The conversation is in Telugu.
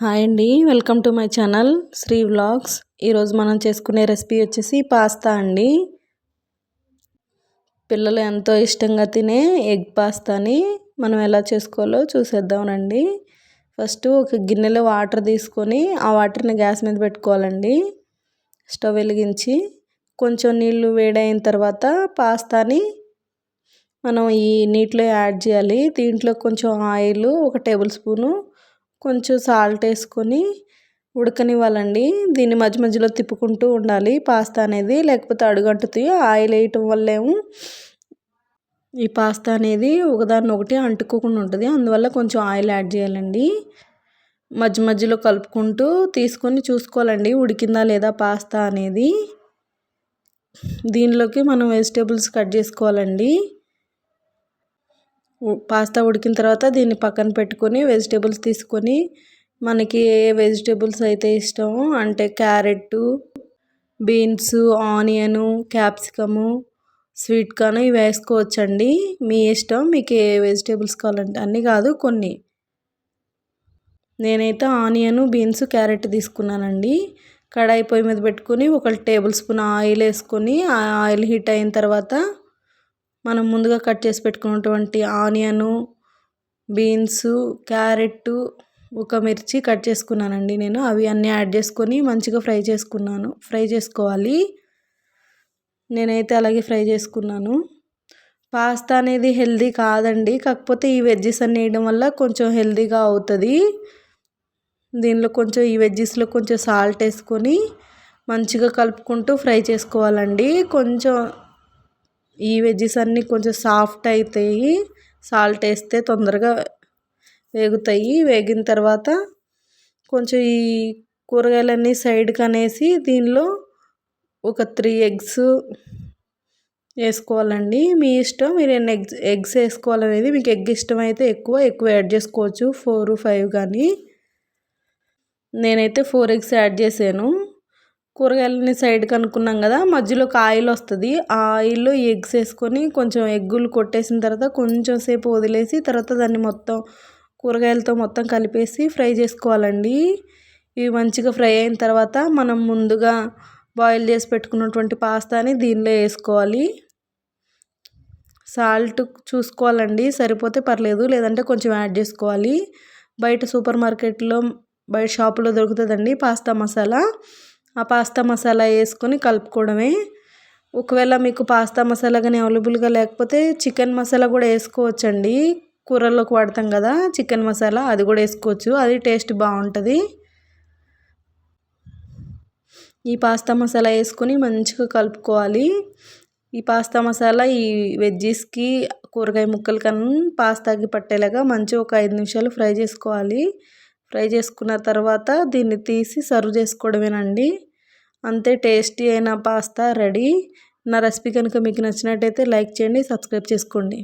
హాయ్ అండి, welcome to my channel Sri vlogs. ఈరోజు మనం చేసుకునే రెసిపీ వచ్చేసి పాస్తా అండి. పిల్లలు ఎంతో ఇష్టంగా తినే ఎగ్ పాస్తాని మనం ఎలా చేసుకోవాలో చూసేద్దామండి. ఫస్ట్ ఒక గిన్నెలో వాటర్ తీసుకొని ఆ వాటర్ని గ్యాస్ మీద పెట్టుకోవాలండి. స్టవ్ వెలిగించి కొంచెం నీళ్ళు వేడైన తర్వాత పాస్తాని మనం ఈ నీటిలో యాడ్ చేయాలి. దీంట్లో కొంచెం ఆయిల్, 1 టేబుల్ స్పూను, కొంచెం సాల్ట్ వేసుకొని ఉడకనివ్వాలండి. దీన్ని మధ్య మధ్యలో తిప్పుకుంటూ ఉండాలి పాస్తా అనేది, లేకపోతే అడుగంటుతుంది. ఆయిల్ వేయటం వల్లేమో ఈ పాస్తా అనేది ఒకదాన్నొకటి అంటుకోకుండా ఉంటుంది. అందువల్ల కొంచెం ఆయిల్ యాడ్ చేయాలండి. మధ్య మధ్యలో కలుపుకుంటూ తీసుకొని చూసుకోవాలండి ఉడికిందా లేదా పాస్తా అనేది. దీనిలోకి మనం వెజిటేబుల్స్ కట్ చేసుకోవాలండి. పాస్తా ఉడికిన తర్వాత దీన్ని పక్కన పెట్టుకొని వెజిటేబుల్స్ తీసుకొని మనకి ఏ వెజిటేబుల్స్ అయితే ఇష్టమో అంటే carrot, beans, onion, capsicum, sweet corn ఇవి వేసుకోవచ్చండి. మీ ఇష్టం, మీకు ఏ వెజిటేబుల్స్ కావాలంటే అన్నీ కాదు కొన్ని. నేనైతే ఆనియను, బీన్స్, క్యారెట్ తీసుకున్నానండి. కడాయి పొయ్యి మీద పెట్టుకొని 1 టేబుల్ స్పూన్ ఆయిల్ వేసుకొని ఆ ఆయిల్ హీట్ అయిన తర్వాత మనం ముందుగా కట్ చేసి పెట్టుకున్నటువంటి ఆనియను, బీన్స్, క్యారెట్, ఒక మిర్చి కట్ చేసుకున్నానండి నేను. అవి అన్నీ యాడ్ చేసుకొని మంచిగా ఫ్రై చేసుకోవాలి. నేనైతే అలాగే ఫ్రై చేసుకున్నాను. పాస్తా అనేది హెల్దీ కాదండి, కాకపోతే ఈ వెజ్జెస్ అన్నీ వేయడం వల్ల కొంచెం హెల్దీగా అవుతుంది. దీనిలో కొంచెం ఈ వెజ్జెస్లో కొంచెం సాల్ట్ వేసుకొని మంచిగా కలుపుకుంటూ ఫ్రై చేసుకోవాలండి. కొంచెం ఈ వెజ్జెస్ అన్నీ కొంచెం సాఫ్ట్ అవుతాయి, సాల్ట్ వేస్తే తొందరగా వేగుతాయి. వేగిన తర్వాత కొంచెం ఈ కూరగాయలన్నీ సైడ్కి అనేసి దీనిలో ఒక 3 ఎగ్స్ వేసుకోవాలండి. మీ ఇష్టం, మీరు ఎన్ని ఎగ్స్ వేసుకోవాలనేది. మీకు ఎగ్ ఇష్టమైతే ఎక్కువ యాడ్ చేసుకోవచ్చు, 4, 5 కానీ. నేనైతే 4 ఎగ్స్ యాడ్ చేశాను. కూరగాయలని సైడ్కి అనుకున్నాం కదా, మధ్యలో ఒక ఆయిల్ వస్తుంది. ఆ ఆయిల్లో ఈ ఎగ్స్ వేసుకొని కొంచెం ఎగ్గులు కొట్టేసిన తర్వాత కొంచెం సేపు వదిలేసి తర్వాత దాన్ని మొత్తం కూరగాయలతో మొత్తం కలిపేసి ఫ్రై చేసుకోవాలండి. ఇవి మంచిగా ఫ్రై అయిన తర్వాత మనం ముందుగా బాయిల్ చేసి పెట్టుకున్నటువంటి పాస్తాని దీనిలో వేసుకోవాలి. సాల్ట్ చూసుకోవాలండి, సరిపోతే పర్లేదు, లేదంటే కొంచెం యాడ్ చేసుకోవాలి. బయట సూపర్ మార్కెట్లో, బయట షాపులో దొరుకుతుందండి పాస్తా మసాలా. ఆ పాస్తా మసాలా వేసుకొని కలుపుకోవడమే. ఒకవేళ మీకు పాస్తా మసాలా కానీ అవైలబుల్గా లేకపోతే చికెన్ మసాలా కూడా వేసుకోవచ్చండి. కూరల్లోకి వాడతాం కదా చికెన్ మసాలా, అది కూడా వేసుకోవచ్చు, అది టేస్ట్ బాగుంటుంది. ఈ పాస్తా మసాలా వేసుకొని మంచిగా కలుపుకోవాలి. ఈ పాస్తా మసాలా ఈ వెజ్జెస్కి, కూరగాయ ముక్కలకన్నా పాస్తాకి పట్టేలాగా మంచిగా ఒక 5 నిమిషాలు ఫ్రై చేసుకోవాలి. ఫ్రై చేసుకున్న తర్వాత దీన్ని తీసి సర్వ్ చేసుకోవడమేనండి. అంతే, టేస్టీ అయిన పాస్తా రెడీ. నా రెసిపీ కనుక మీకు నచ్చినట్టయితే లైక్ చేయండి, సబ్స్క్రైబ్ చేసుకోండి.